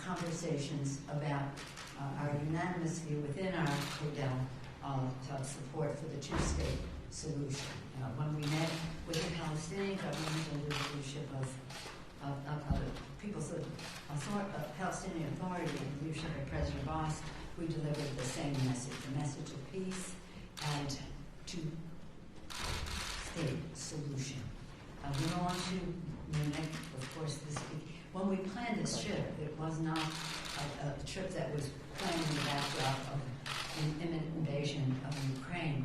conversations about our unanimous view within our Odell support for the two-state solution. When we met with the Palestinian government under the leadership of Palestinian Authority and the leadership of President Abbas, we delivered the same message, a message of peace and two-state solution. We went on to Munich, of course, this week. When we planned this trip, it was not a trip that was planned in the backdrop of an imminent invasion of Ukraine.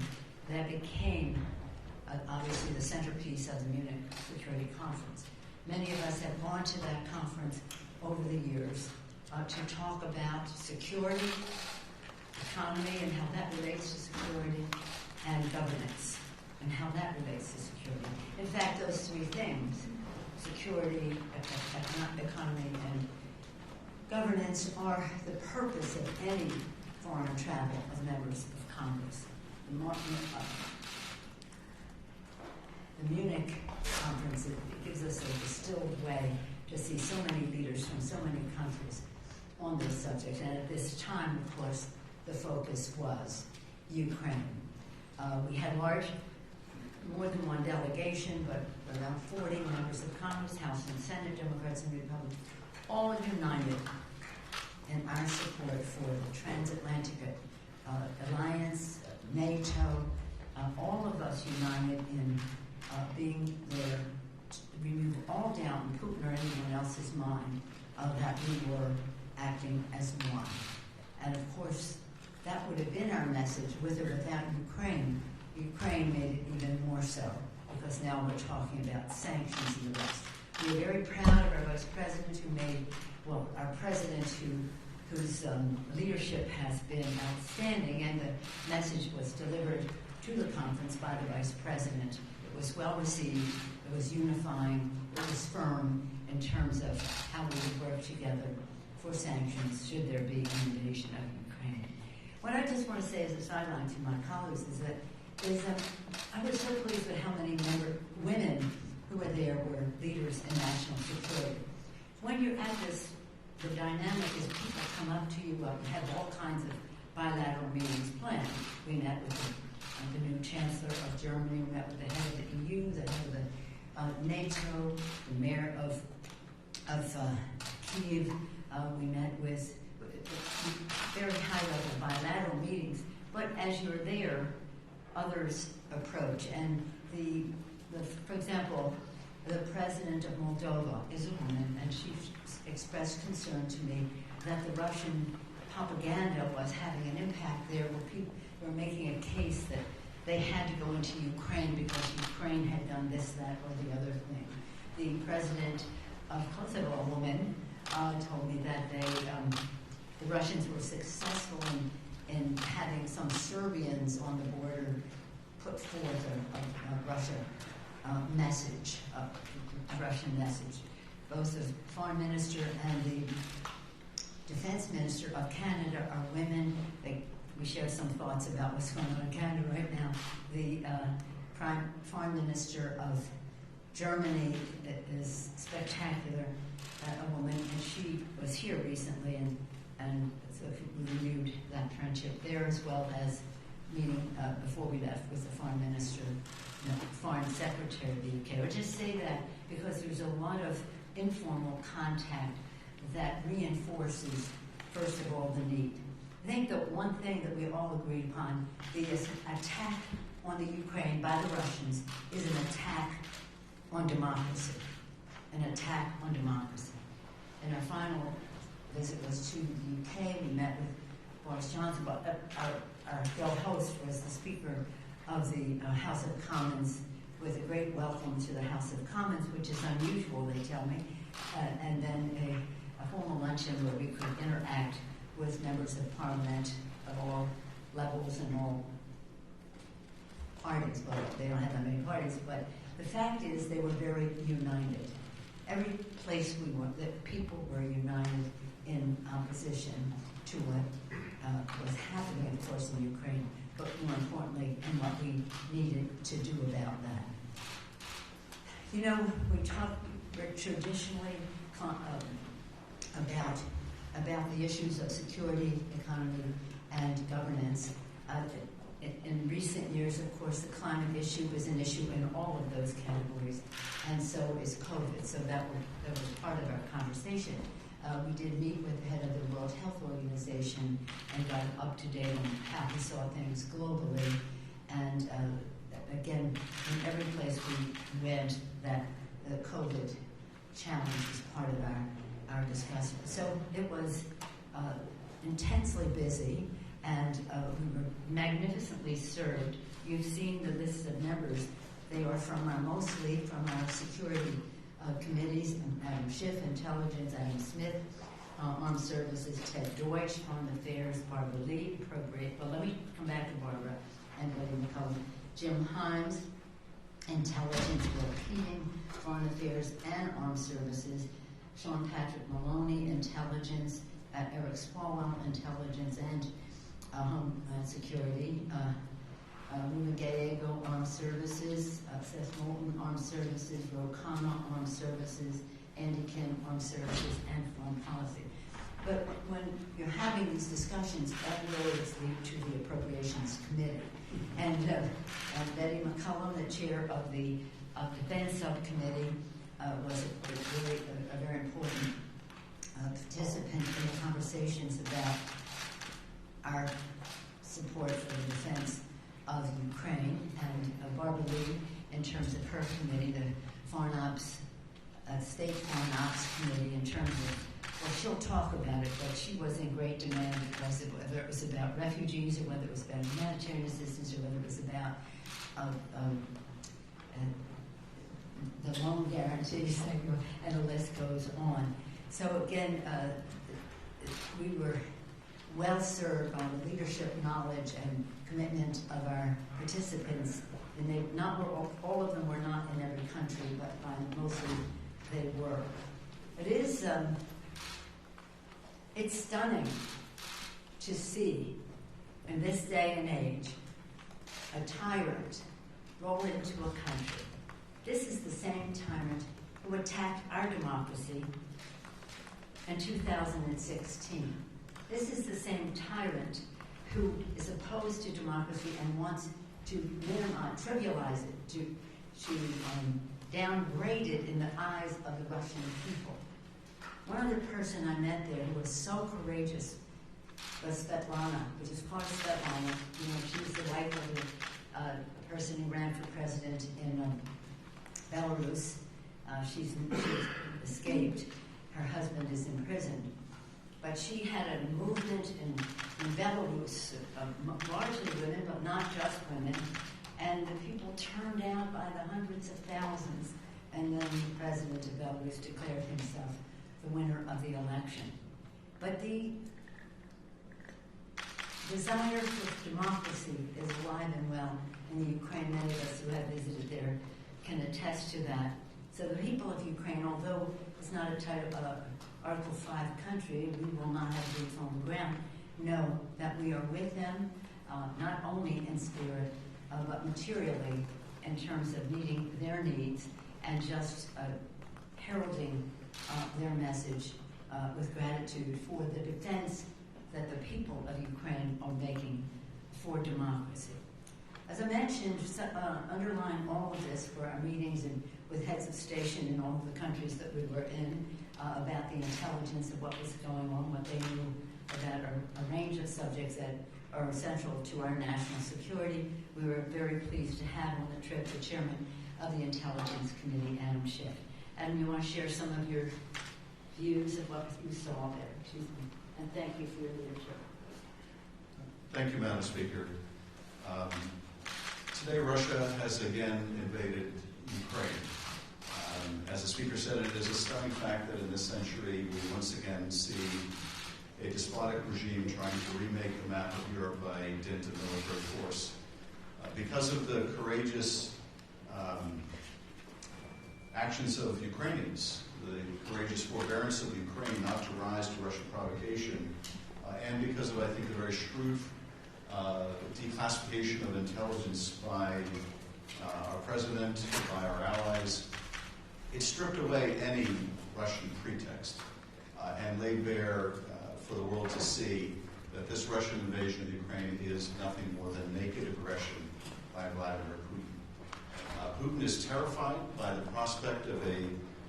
That became, obviously, the centerpiece of the Munich Security Conference. Many of us have gone to that conference over the years to talk about security, economy, and how that relates to security, and governance, and how that relates to security. In fact, those three things, security, economy, and governance, are the purpose of any foreign travel of members of Congress. The Munich conference, it gives us a distilled way to see so many leaders from so many countries on this subject. And at this time, of course, the focus was Ukraine. We had more than one delegation, but around 40 members of Congress, House and Senate, Democrats and Republicans, all united in our support for the transatlantic alliance, NATO, all of us united in being there to remove all doubt in Putin or anyone else's mind that we were acting as one. And of course, that would have been our message with or without Ukraine. Ukraine made it even more so, because now we're talking about sanctions and the rest. We're very proud of our Vice President our President whose leadership has been outstanding, and the message was delivered to the conference by the Vice President. It was well received, it was unifying, it was firm in terms of how we would work together for sanctions should there be an invasion of Ukraine. What I just want to say as a sideline to my colleagues is that I was so pleased with how many women who were there were leaders in national security. When you're at this, the dynamic is people come up to you, we have all kinds of bilateral meetings planned. We met with the new Chancellor of Germany, we met with the head of the EU, the head of the NATO, the mayor of Kyiv. We met with very high-level bilateral meetings. But as you're there, others approach. And for example, the president of Moldova is a woman, and she expressed concern to me that the Russian propaganda was having an impact there, where people were making a case that they had to go into Ukraine because Ukraine had done this, that, or the other thing. The president of Kosovo, a woman, told me that the Russians were successful in having some Serbians on the border put forth a Russian message. Both the foreign minister and the defense minister of Canada are women. We share some thoughts about what's going on in Canada right now. The foreign minister of Germany is spectacular, a woman, and she was here recently, and so we renewed that friendship there, as well as meeting before we left with the foreign minister, foreign secretary of the UK. I would just say that because there's a lot of informal contact that reinforces, first of all, the need. I think the one thing that we all agreed upon, the attack on the Ukraine by the Russians is an attack on democracy. An attack on democracy. And our final visit was to the UK. We met with Boris Johnson, but our host was the Speaker of the House of Commons, with a great welcome to the House of Commons, which is unusual, they tell me, and then a formal luncheon where we could interact with members of Parliament of all levels and all parties. Well, they don't have that many parties, but the fact is they were very united. Every place we went, that people were united in opposition to what was happening, of course, in Ukraine, but more importantly, in what we needed to do about that. We talk traditionally about about the issues of security, economy, and governance. In recent years, of course, the climate issue is an issue in all of those categories, and so is COVID. So that was part of our conversation. We did meet with the head of the World Health Organization and got up to date on how he saw things globally. And again, in every place we read that the COVID challenge was part of our discussion. So it was intensely busy, and we were magnificently served. You've seen the list of members. They are mostly from our security committees: Adam Schiff, Intelligence; Adam Smith, Armed Services; Ted Deutsch, Foreign Affairs; Barbara Lee, Appropriate. Well, let me come back to Barbara and Betty McCollum. Jim Himes, Intelligence; Bill Keating, Foreign Affairs and Armed Services; Sean Patrick Maloney, Intelligence; Eric Swalwell, Intelligence and Homeland Security; Luna Gallego, Armed Services; Seth Moulton, Armed Services; Ro Khanna, Armed Services; Andy Kim, Armed Services and Foreign Policy. But when you're having these discussions, that will always lead to the Appropriations Committee. And Betty McCollum, the chair of the Defense Subcommittee, was a very important participant in the conversations about our support for the defense of Ukraine, and Barbara Lee, in terms of her committee, the Foreign Ops, State Foreign Ops Committee, in terms of, well, she'll talk about it, but she was in great demand because whether it was about refugees, or whether it was about humanitarian assistance, or whether it was about the loan guarantees, and the list goes on. So again, we were well served by the leadership, knowledge, and commitment of our participants. And all of them were not in every country, but mostly they were. It is, it's stunning to see, in this day and age, a tyrant roll into a country. This is the same tyrant who attacked our democracy in 2016. This is the same tyrant who is opposed to democracy and wants to minimize, trivialize it, to downgrade it in the eyes of the Russian people. One other person I met there who was so courageous was Svetlana, which is called Svetlana. You know, she was the wife of the person who ran for president in Belarus. She's escaped. Her husband is in prison. But she had a movement in Belarus, largely women, but not just women. And the people turned out by the hundreds of thousands. And then the president of Belarus declared himself the winner of the election. But the desire for democracy is alive and well in the Ukraine. Many of us who have visited there can attest to that. So the people of Ukraine, although it's not a Article 5 country, we will not have boots on the ground, know that we are with them, not only in spirit, but materially, in terms of meeting their needs and just heralding their message with gratitude for the defense that the people of Ukraine are making for democracy. As I mentioned, underlying all of this were our meetings with heads of station in all of the countries that we were in about the intelligence of what was going on, what they knew about a range of subjects that are essential to our national security. We were very pleased to have on the trip the chairman of the Intelligence Committee, Adam Schiff. Adam, you want to share some of your views of what you saw there? Excuse me. And thank you for your leadership. Thank you, Madam Speaker. Today, Russia has again invaded Ukraine. As the Speaker said, it is a stunning fact that in this century we once again see a despotic regime trying to remake the map of Europe by dint of military force. Because of the courageous actions of Ukrainians, the courageous forbearance of Ukraine not to rise to Russian provocation, and because of, I think, the very shrewd declassification of intelligence by our president, by our allies, it stripped away any Russian pretext and laid bare for the world to see that this Russian invasion of Ukraine is nothing more than naked aggression by Vladimir Putin. Putin is terrified by the prospect of a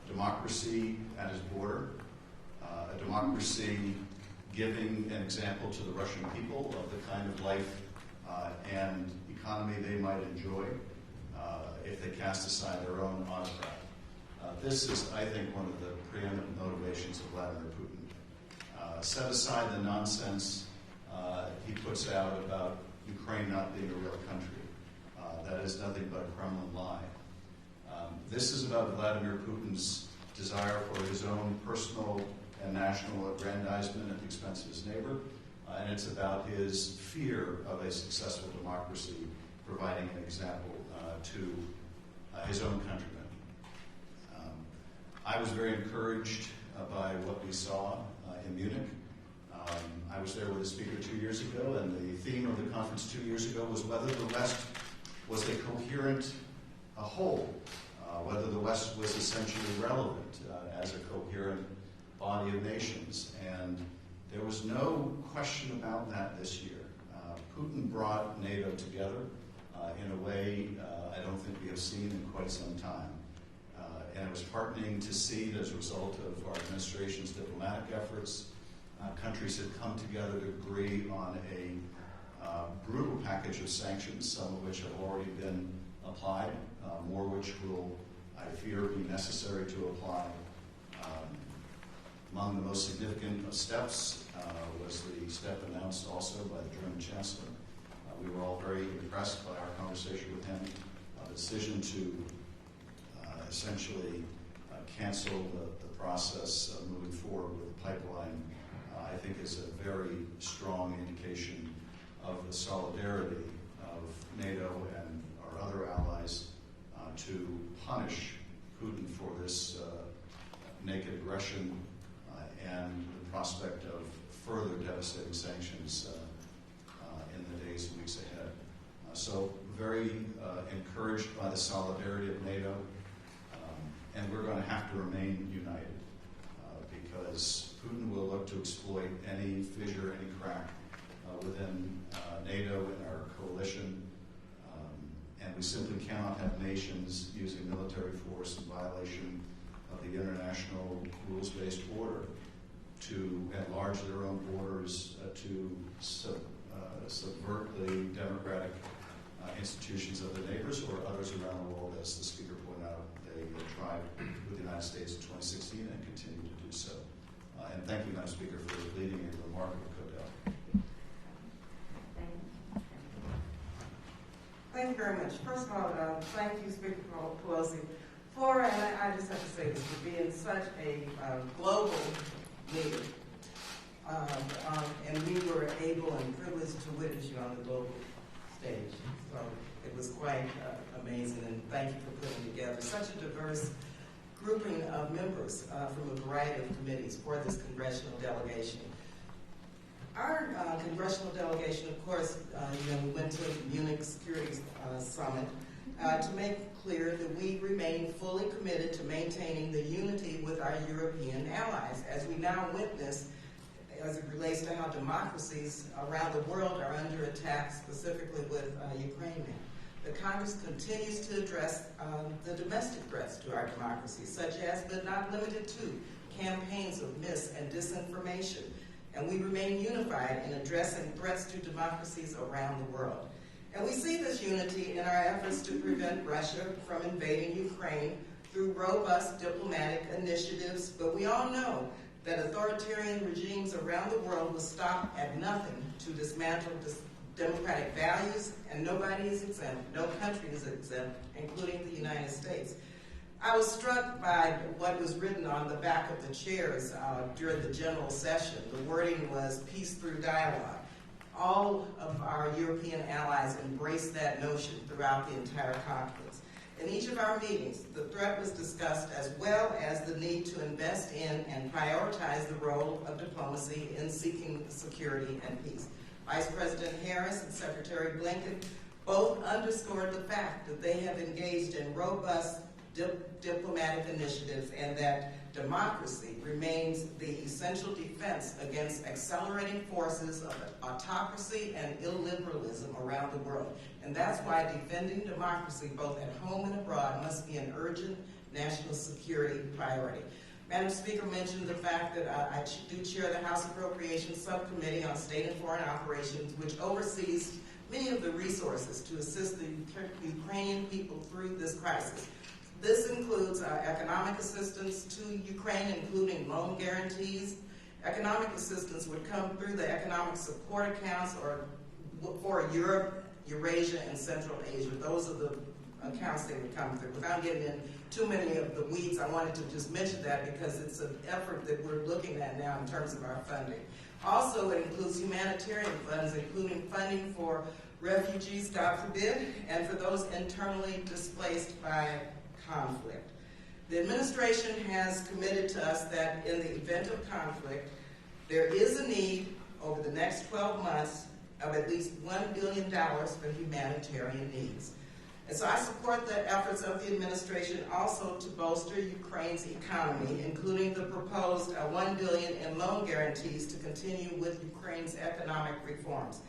democracy at his border, a democracy giving an example to the Russian people of the kind of life and economy they might enjoy if they cast aside their own autocrat. This is, I think, one of the preeminent motivations of Vladimir Putin. Set aside the nonsense he puts out about Ukraine not being a real country. That is nothing but a Kremlin lie. This is about Vladimir Putin's desire for his own personal and national aggrandizement at the expense of his neighbor, and it's about his fear of a successful democracy providing an example to his own countrymen. I was very encouraged by what we saw in Munich. I was there with the speaker 2 years ago, and the theme of the conference 2 years ago was whether the West was a coherent whole, whether the West was essentially relevant as a coherent body of nations. And there was no question about that this year. Putin brought NATO together in a way I don't think we have seen in quite some time. And it was heartening to see that as a result of our administration's diplomatic efforts, countries have come together to agree on a brutal package of sanctions, some of which have already been applied, more which will, I fear, be necessary to apply. Among the most significant of steps was the step announced also by the German Chancellor. We were all very impressed by our conversation with him. The decision to essentially cancel the process of moving forward with the pipeline, I think is a very strong indication of the solidarity of NATO and our other allies to punish Putin for this naked aggression and the prospect of further devastating sanctions in the days and weeks ahead. So very encouraged by the solidarity of NATO, and we're going to have to remain united because Putin will look to exploit any fissure, any crack within NATO and our coalition, and we simply cannot have nations using military force in violation of the international rules-based order to enlarge their own borders, to subvert the democratic institutions of their neighbors or others around the world, as the speaker pointed out. They tried with the United States in 2016 and continue to do so. And thank you, Madam Speaker, for leading a remarkable cookout. Thank you very much. First of all, thank you, Speaker Pelosi, for, and I just have to say this, for being such a global leader. And we were able and privileged to witness you on the global stage. So it was quite amazing, and thank you for putting together such a diverse grouping of members from a variety of committees for this congressional delegation. Our congressional delegation, of course, we went to the Munich Security Summit to make clear that we remain fully committed to maintaining the unity with our European allies, as we now witness as it relates to how democracies around the world are under attack, specifically with Ukraine. The Congress continues to address the domestic threats to our democracy, such as, but not limited to, campaigns of mis- and disinformation. And we remain unified in addressing threats to democracies around the world. And we see this unity in our efforts to prevent Russia from invading Ukraine through robust diplomatic initiatives, but we all know that authoritarian regimes around the world will stop at nothing to dismantle democratic values, and nobody is exempt, no country is exempt, including the United States. I was struck by what was written on the back of the chairs during the general session. The wording was peace through dialogue. All of our European allies embraced that notion throughout the entire conference. In each of our meetings, the threat was discussed, as well as the need to invest in and prioritize the role of diplomacy in seeking security and peace. Vice President Harris and Secretary Blinken both underscored the fact that they have engaged in robust diplomatic initiatives, and that democracy remains the essential defense against accelerating forces of autocracy and illiberalism around the world. And that's why defending democracy, both at home and abroad, must be an urgent national security priority. Madam Speaker mentioned the fact that I do chair the House Appropriations Subcommittee on State and Foreign Operations, which oversees many of the resources to assist the Ukrainian people through this crisis. This includes economic assistance to Ukraine, including loan guarantees. Economic assistance would come through the economic support accounts or for Europe, Eurasia, and Central Asia. Those are the accounts they would come through. Without getting in too many of the weeds, I wanted to just mention that because it's an effort that we're looking at now in terms of our funding. Also, it includes humanitarian funds, including funding for refugees, God forbid, and for those internally displaced by conflict. The administration has committed to us that in the event of conflict, there is a need over the next 12 months of at least $1 billion for humanitarian needs. And so I support the efforts of the administration also to bolster Ukraine's economy, including the proposed $1 billion in loan guarantees to continue with Ukraine's economic reforms.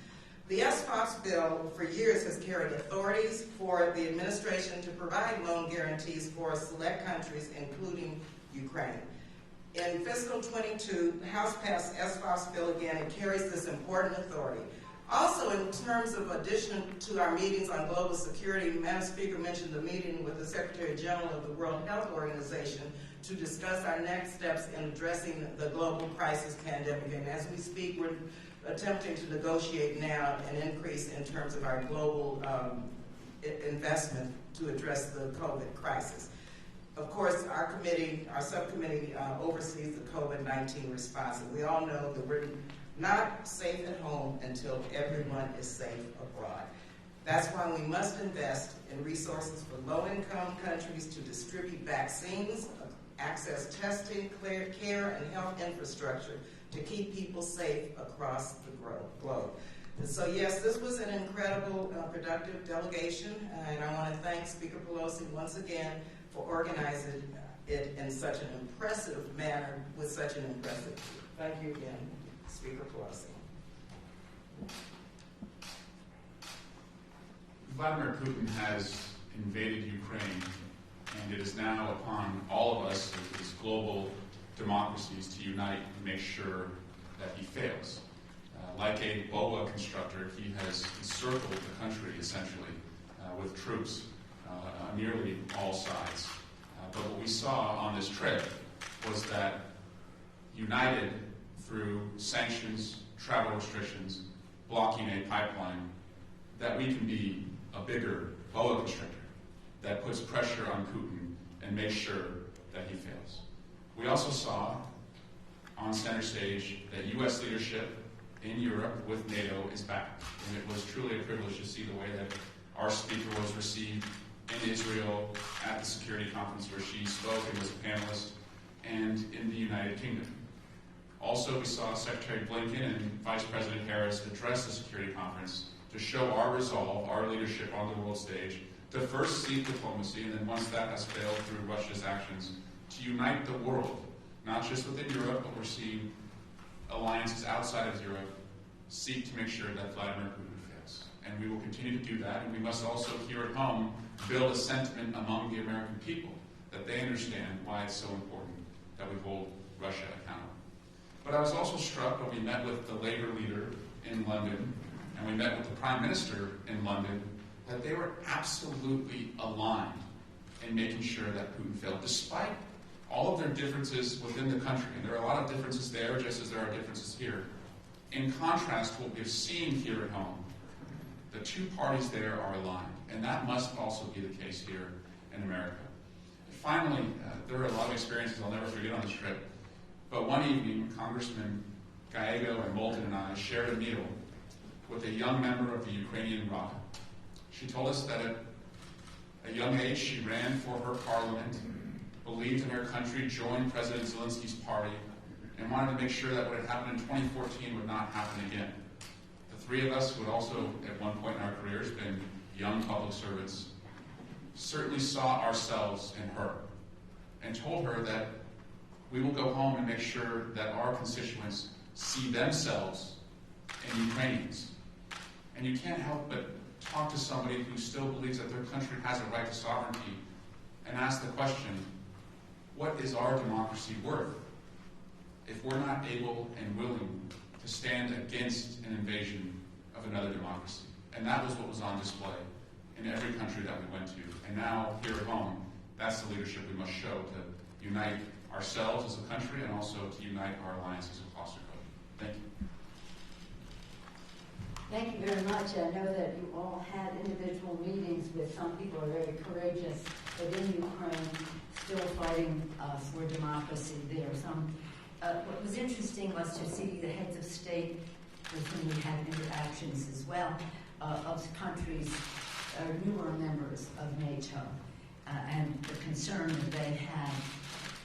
The SFOX bill for years has carried authorities for the administration to provide loan guarantees for select countries, including Ukraine. In fiscal 22, the House passed SFOX bill again and carries this important authority. Also, in terms of addition to our meetings on global security, Madam Speaker mentioned the meeting with the Secretary General of the World Health Organization to discuss our next steps in addressing the global crisis pandemic. And as we speak, we're attempting to negotiate now an increase in terms of our global investment to address the COVID crisis. Of course, our subcommittee oversees the COVID-19 response, and we all know that we're not safe at home until everyone is safe abroad. That's why we must invest in resources for low-income countries to distribute vaccines, access testing, care, and health infrastructure to keep people safe across the globe. And so yes, this was an incredible, productive delegation, and I want to thank Speaker Pelosi once again for organizing it in such an impressive manner with such an impressive team. Thank you again, Speaker Pelosi. Vladimir Putin has invaded Ukraine, and it is now upon all of us as global democracies to unite and make sure that he fails. Like a boa constructor, he has encircled the country, essentially, with troops on nearly all sides. But what we saw on this trip was that united through sanctions, travel restrictions, blocking a pipeline, that we can be a bigger boa constrictor that puts pressure on Putin and makes sure that he fails. We also saw on center stage that U.S. leadership in Europe with NATO is back. And it was truly a privilege to see the way that our speaker was received in Israel at the security conference where she spoke and was a panelist, and in the United Kingdom. Also, we saw Secretary Blinken and Vice President Harris address the security conference to show our resolve, our leadership on the world stage, to first seek diplomacy, and then once that has failed through Russia's actions, to unite the world, not just within Europe, but we're seeing alliances outside of Europe seek to make sure that Vladimir Putin fails. And we will continue to do that, and we must also here at home build a sentiment among the American people that they understand why it's so important that we hold Russia accountable. But I was also struck when we met with the labor leader in London, and we met with the Prime Minister in London, that they were absolutely aligned in making sure that Putin failed, despite all of their differences within the country. And there are a lot of differences there, just as there are differences here. In contrast to what we've seen here at home, the two parties there are aligned, and that must also be the case here in America. Finally, there are a lot of experiences I'll never forget on this trip, but one evening, Congressman Gallego and Moulton and I shared a meal with a young member of the Ukrainian Rada. She told us that at a young age she ran for her parliament, believed in her country, joined President Zelensky's party, and wanted to make sure that what had happened in 2014 would not happen again. The three of us who had also, at one point in our careers, been young public servants, certainly saw ourselves in her and told her that we will go home and make sure that our constituents see themselves in Ukrainians. And you can't help but talk to somebody who still believes that their country has a right to sovereignty and ask the question, what is our democracy worth if we're not able and willing to stand against an invasion of another democracy? And that was what was on display in every country that we went to. And now, here at home, that's the leadership we must show to unite ourselves as a country and also to unite our alliances across the globe. Thank you. Thank you very much. I know that you all had individual meetings with some people who are very courageous, but in Ukraine, still fighting for democracy there. What was interesting was to see the heads of state with whom we had interactions as well, of countries, newer members of NATO, and the concern that they had,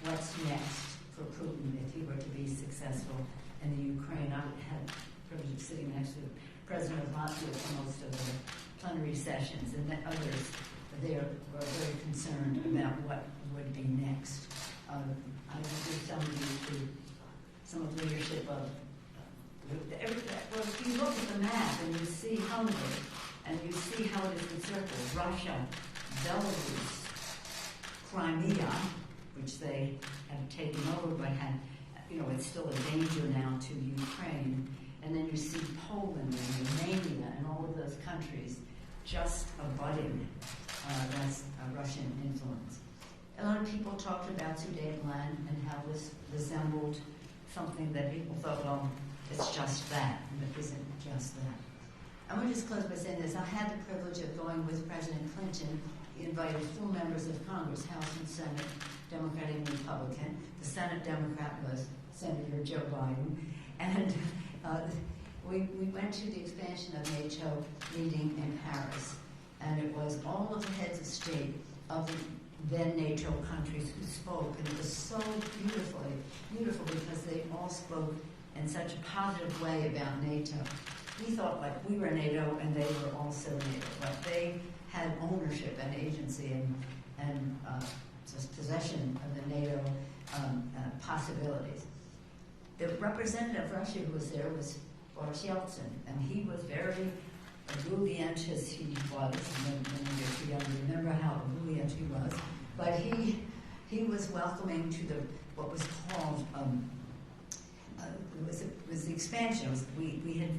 what's next for Putin if he were to be successful in the Ukraine. I had the privilege of sitting next to the President of Latvia for most of the plenary sessions, and that others there were very concerned about what would be next. I introduced some of the leadership of well, if you look at the map and you see Hungary, and you see how it is encircled, Russia, Belarus, Crimea, which they have taken over but had, it's still a danger now to Ukraine. And then you see Poland and Romania and all of those countries just abutting that's Russian influence. A lot of people talked about Sudetenland and how this resembled something that people thought, well, it's just that, and it isn't just that. I'm going to just close by saying this. I had the privilege of going with President Clinton. He invited full members of Congress, House and Senate, Democratic and Republican. The Senate Democrat was Senator Joe Biden. And we went to the expansion of NATO meeting in Paris. And it was all of the heads of state of the then NATO countries who spoke. And it was so beautiful because they all spoke in such a positive way about NATO. We thought like we were NATO and they were also NATO, but they had ownership and agency and just possession of the NATO possibilities. The representative of Russia who was there was Boris Yeltsin, and he was very ebullient as he was. And when you're too young to remember how ebullient he was, but he was welcoming to what was called it was the expansion. We had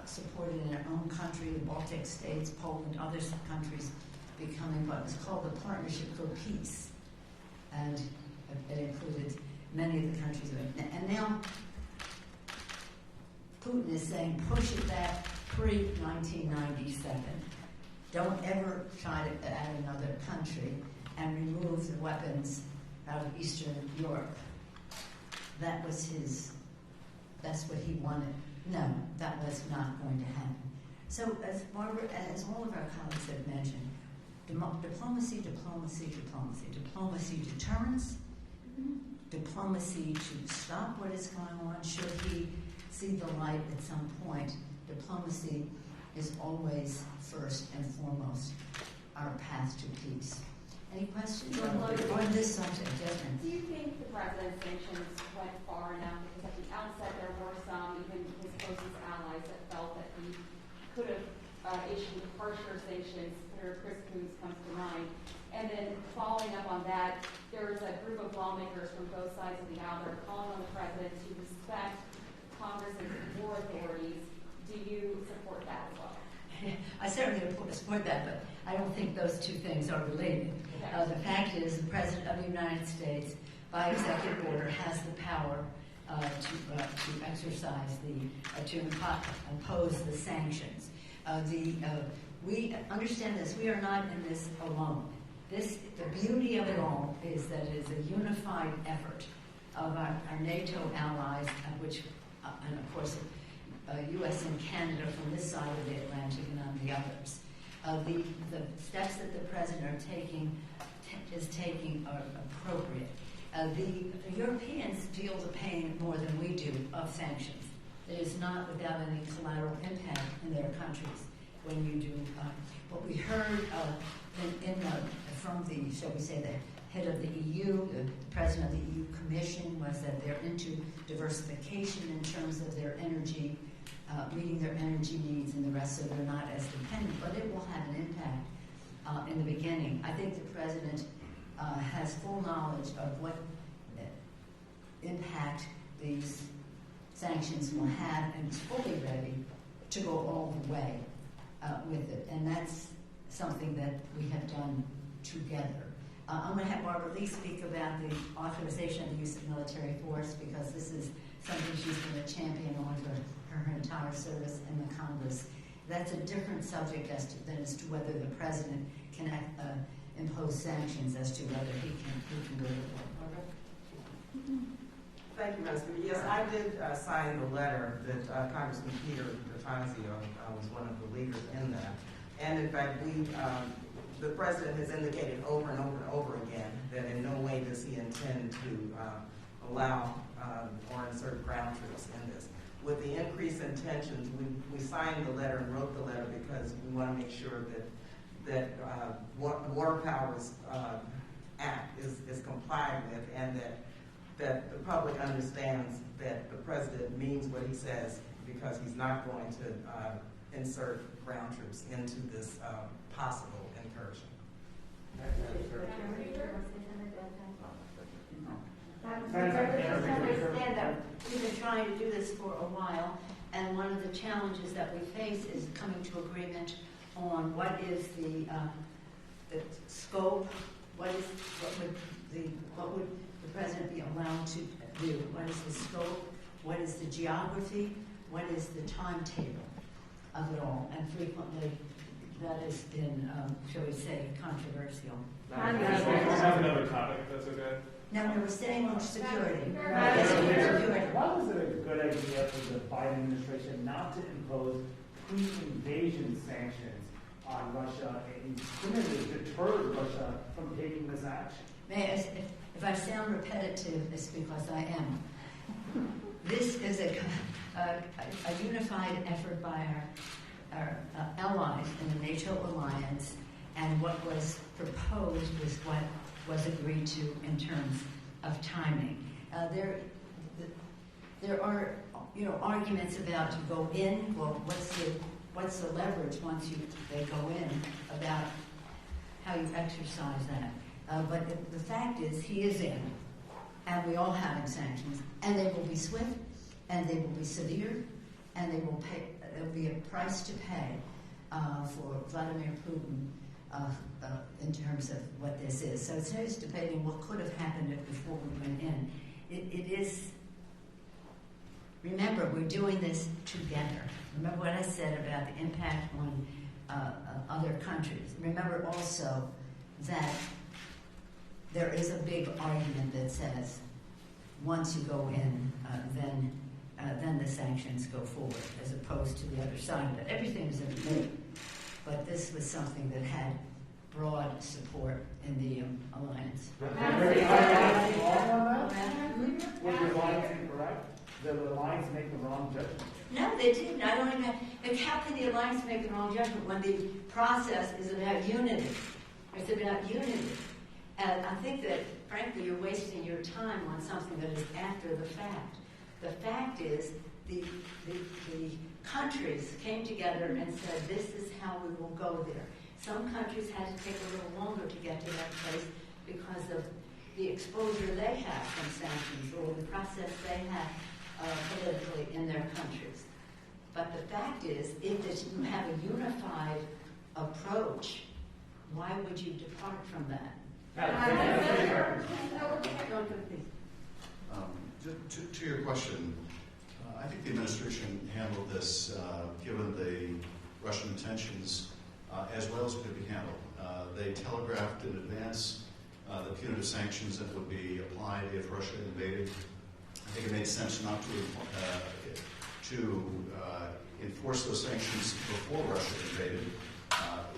supported in our own country, the Baltic states, Poland, other countries becoming what was called the Partnership for Peace. And it included many of the countries. And now Putin is saying, push it back pre-1997. Don't ever try to add another country and remove the weapons out of Eastern Europe. That's what he wanted. No, that was not going to happen. So as Barbara, as all of our colleagues have mentioned, diplomacy, deterrence, diplomacy to stop what is going on, should he see the light at some point. Diplomacy is always first and foremost our path to peace. Any questions on this subject? Desmond? Do you think the president's sanctions went far enough? Because at the outset there were some, even his closest allies, that felt that he could have issued harsher sanctions. Chris Coons comes to mind. And then following up on that, there's a group of lawmakers from both sides of the aisle that are calling on the president to respect Congress's war authorities. Do you support that as well? I certainly support that, but I don't think those two things are related. The fact is, the President of the United States, by executive order, has the power to exercise to impose the sanctions. We understand this. We are not in this alone. The beauty of it all is that it is a unified effort of our NATO allies, which, and of course, U.S. and Canada from this side of the Atlantic and on the others. The steps that the President is taking are appropriate. The Europeans feel the pain more than we do of sanctions. It is not without any collateral impact in their countries when you do. What we heard in the from the, shall we say, the head of the EU, the president of the EU Commission, was that they're into diversification in terms of their energy, meeting their energy needs and the rest, so they're not as dependent. But it will have an impact in the beginning. I think the president has full knowledge of what impact these sanctions will have, and is fully ready to go all the way with it. And that's something that we have done together. I'm going to have Barbara Lee speak about the authorization of the use of military force, because this is something she's been a champion on for her entire service in the Congress. That's a different subject as to whether the president can impose sanctions, as to whether he can go to war. Barbara? Thank you, Madam Speaker. Yes, I did sign the letter that Congressman Peter DeFazio was one of the leaders in that. And in fact, the president has indicated over and over and over again that in no way does he intend to allow or insert ground troops in this. With the increase in tensions, we signed the letter and wrote the letter because we want to make sure that Water Powers Act is complied with, and that the public understands that the president means what he says, because he's not going to insert ground troops into this possible incursion. Understand that we've been trying to do this for a while, and one of the challenges that we face is coming to agreement on what is the scope, what would the president be allowed to do, what is the scope, what is the geography, what is the timetable of it all, and frequently that has been, shall we say, controversial. I have another topic, if that's okay. No, we're staying on security. Why was it a good idea for the Biden administration not to impose pre-invasion sanctions on Russia and similarly deter Russia from taking this action? If I sound repetitive, it's because I am. This is a unified effort by our allies in the NATO alliance, and what was proposed was what was agreed to in terms of timing. There are, arguments about to go in. Well, what's the leverage once they go in, about how you exercise that. But the fact is, he is in, and we all have sanctions, and they will be swift, and they will be severe, and they will pay. There will be a price to pay for Vladimir Putin in terms of what this is. So it's no use debating what could have happened before we went in. It is. Remember, we're doing this together. Remember what I said about the impact on other countries. Remember also that there is a big argument that says once you go in, then the sanctions go forward, as opposed to the other side of it. Everything is in debate, but this was something that had broad support in the alliance. Was the alliance incorrect? Did the alliance make the wrong judgment? No, they didn't. I don't even. How can the alliance make the wrong judgment when the process is about unity? It's about unity. And I think that, frankly, you're wasting your time on something that is after the fact. The fact is, the countries came together and said, this is how we will go there. Some countries had to take a little longer to get to that place because of the exposure they have from sanctions or the process they have politically in their countries. But the fact is, if you have a unified approach, why would you depart from that? To your question, I think the administration handled this, given the Russian intentions, as well as it could be handled. They telegraphed in advance the punitive sanctions that would be applied if Russia invaded. I think it made sense not to enforce those sanctions before Russia invaded.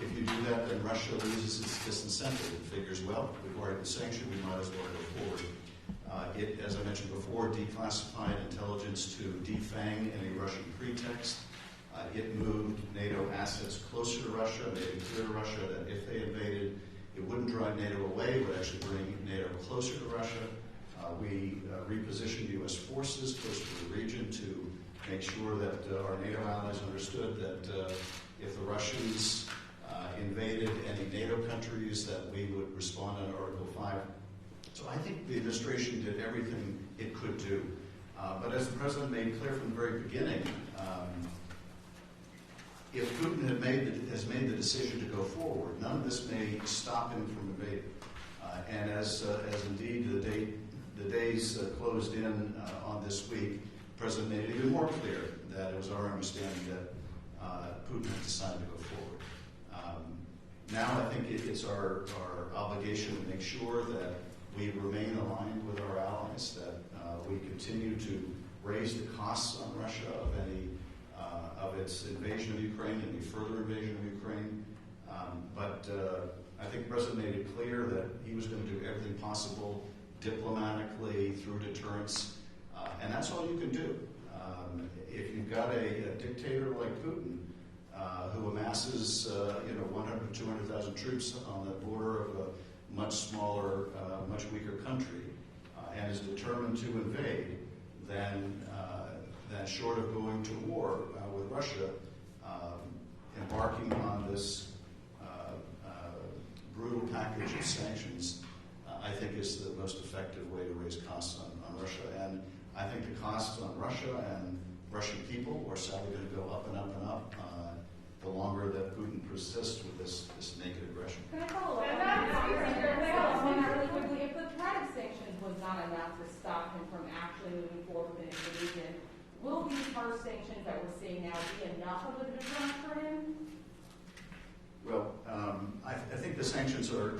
If you do that, then Russia loses its disincentive. It figures, well, we've already been sanctioned, we might as well go forward. It, as I mentioned before, declassified intelligence to defang any Russian pretext. It moved NATO assets closer to Russia, made it clear to Russia that if they invaded, it It wouldn't drive NATO away, it would actually bring NATO closer to Russia. We repositioned U.S. forces close to the region to make sure that our NATO allies understood that if the Russians invaded any NATO countries, that we would respond under Article 5. So I think the administration did everything it could do. But as the President made clear from the very beginning, if Putin has made the decision to go forward, none of this may stop him from invading. And as indeed the days closed in on this week, the President made it even more clear that it was our understanding that Putin had decided to go forward. Now I think it's our obligation to make sure that we remain aligned with our allies, that we continue to raise the costs on Russia of its invasion of Ukraine, any further invasion of Ukraine. But I think the President made it clear that he was going to do everything possible diplomatically through deterrence, and that's all you can do. If you've got a dictator like Putin who amasses 100,000 to 200,000 troops on the border of a much smaller, much weaker country, and is determined to invade, then short of going to war with Russia, embarking on this brutal package of sanctions, I think is the most effective way to raise costs on Russia. And I think the costs on Russia and Russian people are sadly going to go up and up and up the longer that Putin persists with this naked aggression. Can I follow up on that really quickly? If the threat of sanctions was not enough to stop him from actually moving forward with an invasion, will these harsh sanctions that we're seeing now be enough of a deterrent for him? Well, I think the sanctions are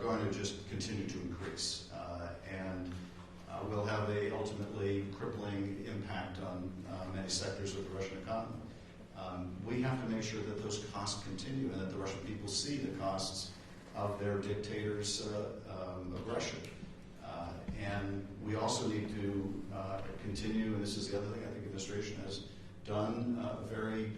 going to just continue to increase, and will have a ultimately crippling impact on many sectors of the Russian economy. We have to make sure that those costs continue and that the Russian people see the costs of their dictators' aggression. And we also need to continue, and this is the other thing I think the administration has done very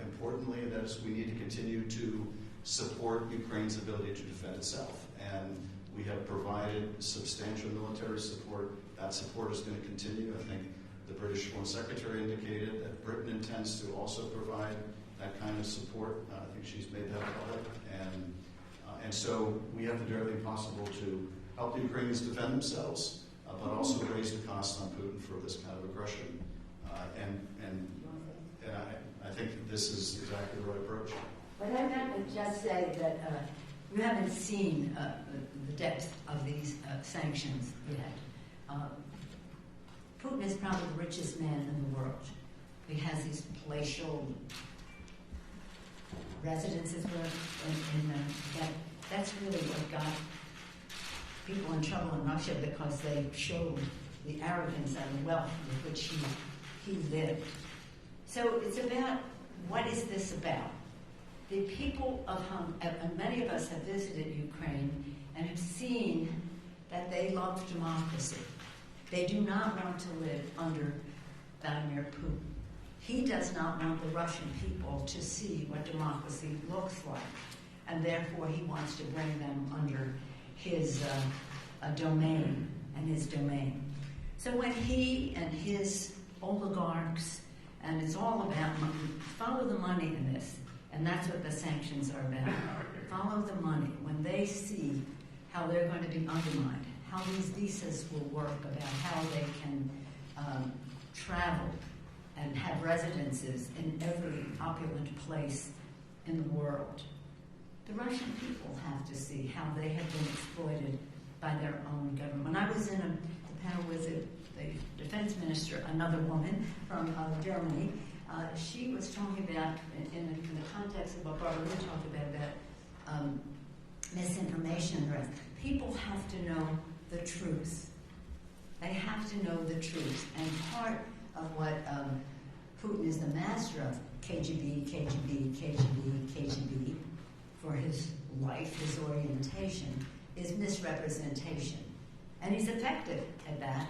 importantly, and that is we need to continue to support Ukraine's ability to defend itself. And we have provided substantial military support. That support is going to continue. I think the British Foreign Secretary indicated that Britain intends to also provide that kind of support. I think she's made that public. And so we have to do everything possible to help the Ukrainians defend themselves, but also raise the costs on Putin for this kind of aggression. And I think that this is exactly the right approach. But I would just say that you haven't seen the depth of these sanctions yet. Putin is probably the richest man in the world. He has these palatial residences that's really what got people in trouble in Russia, because they showed the arrogance and the wealth with which he lived. So it's about, what is this about? The people of and many of us have visited Ukraine and have seen that they love democracy. They do not want to live under Vladimir Putin. He does not want the Russian people to see what democracy looks like, and therefore he wants to bring them under his domain and his domain. So when he and his oligarchs, and it's all about money, follow the money in this, and that's what the sanctions are about. Follow the money. When they see how they're going to be undermined, how these visas will work, about how they can travel and have residences in every opulent place in the world. The Russian people have to see how they have been exploited by their own government. When I was in a panel with the defense minister, another woman from Germany, she was talking about, in the context of what Barbara talked about misinformation. People have to know the truth. They have to know the truth. And part of what Putin is the master of, KGB, for his life, his orientation, is misrepresentation. And he's effective at that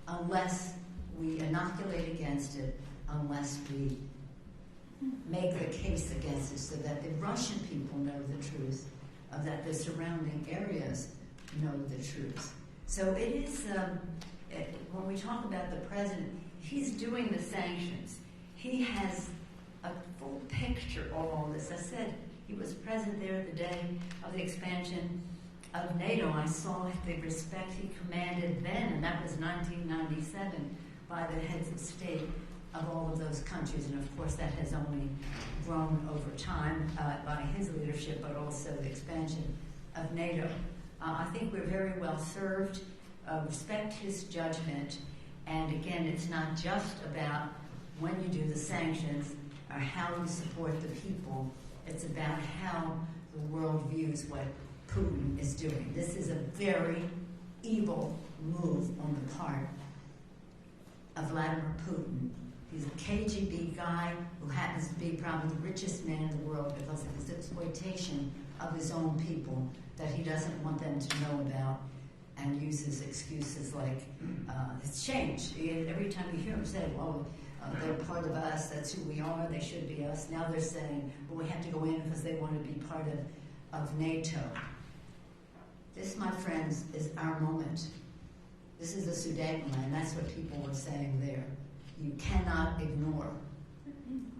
unless we inoculate against it, unless we make the case against it so that the Russian people know the truth that the surrounding areas know the truth. So it is, when we talk about the president, he's doing the sanctions. He has a full picture of all this. I said he was present there the day of the expansion of NATO. I saw the respect he commanded then, and that was 1997, by the heads of state of all of those countries. And of course, that has only grown over time by his leadership, but also the expansion of NATO. I think we're very well served. Respect his judgment. And again, it's not just about when you do the sanctions or how you support the people. It's about how the world views what Putin is doing. This is a very evil move on the part of Vladimir Putin. He's a KGB guy who happens to be probably the richest man in the world because of his exploitation of his own people that he doesn't want them to know about, and uses excuses like, it's changed. Every time you hear him say, well, they're part of us, that's who we are, they should be us. Now they're saying, well, we have to go in because they want to be part of NATO. This, my friends, is our moment. This is the Sudetenland. That's what people were saying there. You cannot ignore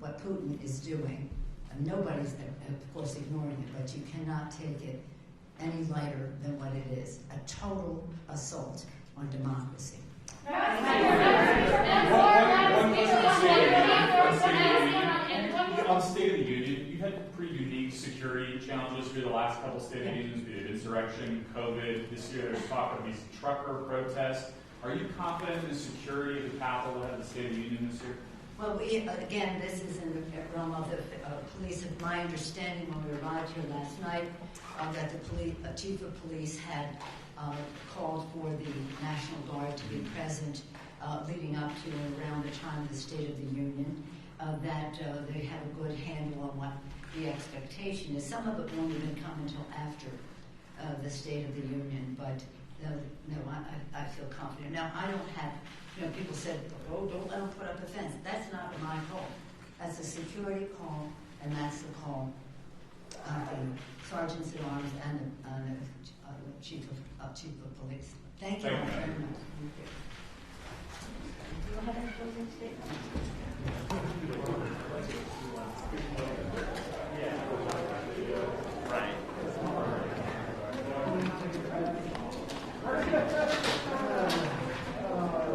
what Putin is doing. And nobody's, of course, ignoring it, but you cannot take it any lighter than what it is. A total assault on democracy. On State of the Union, you had pretty unique security challenges for the last couple State of the Unions, be it insurrection, COVID. This year there's talk of these trucker protests. Are you confident in the security of the Capitol ahead of the State of the Union this year? Well, again, this is in the realm of the police. Of my understanding, when we arrived here last night, that the chief of police had called for the National Guard to be present leading up to and around the time of the State of the Union, that they have a good handle on what the expectation is. Some of it won't even come until after the State of the Union, but no, I feel confident. Now, I don't have, people said, oh, don't let them put up a fence. That's not my call. That's a security call, and that's the call of the sergeants at arms and the chief of police. Thank you all very much. Do you have any closing statements?